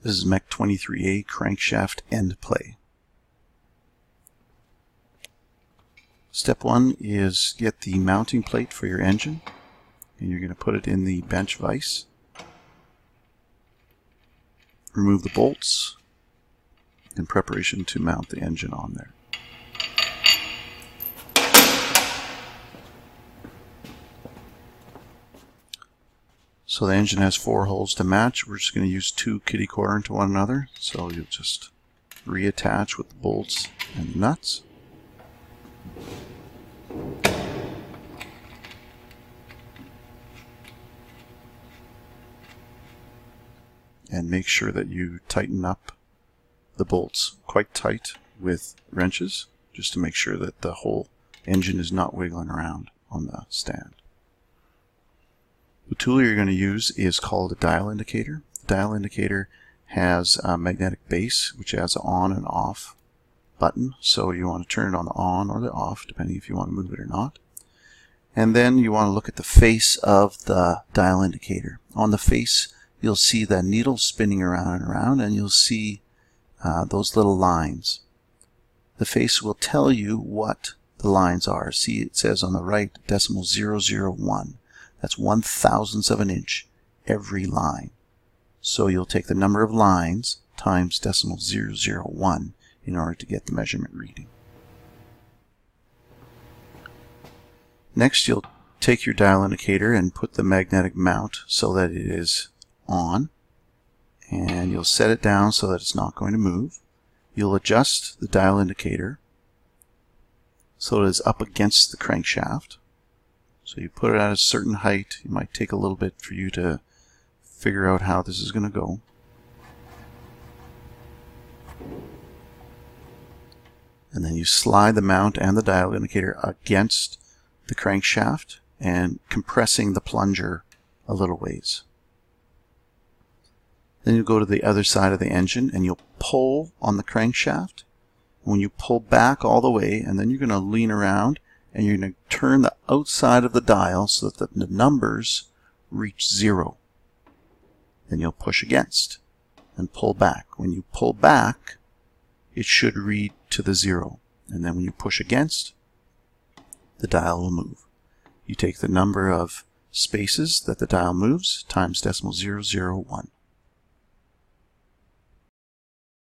This is Mech 23A Crankshaft Endplay. Step 1 is get the mounting plate for your engine, and you're going to put it in the bench vise. Remove the bolts in preparation to mount the engine on there. So the engine has 4 holes to match. We're just going to use 2 kitty core into one another. So you'll just reattach with the bolts and the nuts. And make sure that you tighten up the bolts quite tight with wrenches, just to make sure that the whole engine is not wiggling around on the stand. The tool you're going to use is called a dial indicator. The dial indicator has a magnetic base which has an on and off button, so you want to turn it on the on or the off depending if you want to move it or not. And then you want to look at the face of the dial indicator. On the face you'll see the needle spinning around and around, and you'll see those little lines. The face will tell you what the lines are. See, it says on the right decimal 001. That's 1/1000th of an inch every line. So you'll take the number of lines times decimal 001 in order to get the measurement reading. Next, you'll take your dial indicator and put the magnetic mount so that it is on, and you'll set it down so that it's not going to move. You'll adjust the dial indicator so it is up against the crankshaft. So you put it at a certain height. It might take a little bit for you to figure out how this is going to go. And then you slide the mount and the dial indicator against the crankshaft and compressing the plunger a little ways. Then you'll go to the other side of the engine and you'll pull on the crankshaft. When you pull back all the way, and then you're going to lean around and you're going to turn the outside of the dial so that the numbers reach 0. Then you'll push against and pull back. When you pull back, it should read to the 0. And then when you push against, the dial will move. You take the number of spaces that the dial moves times decimal 001.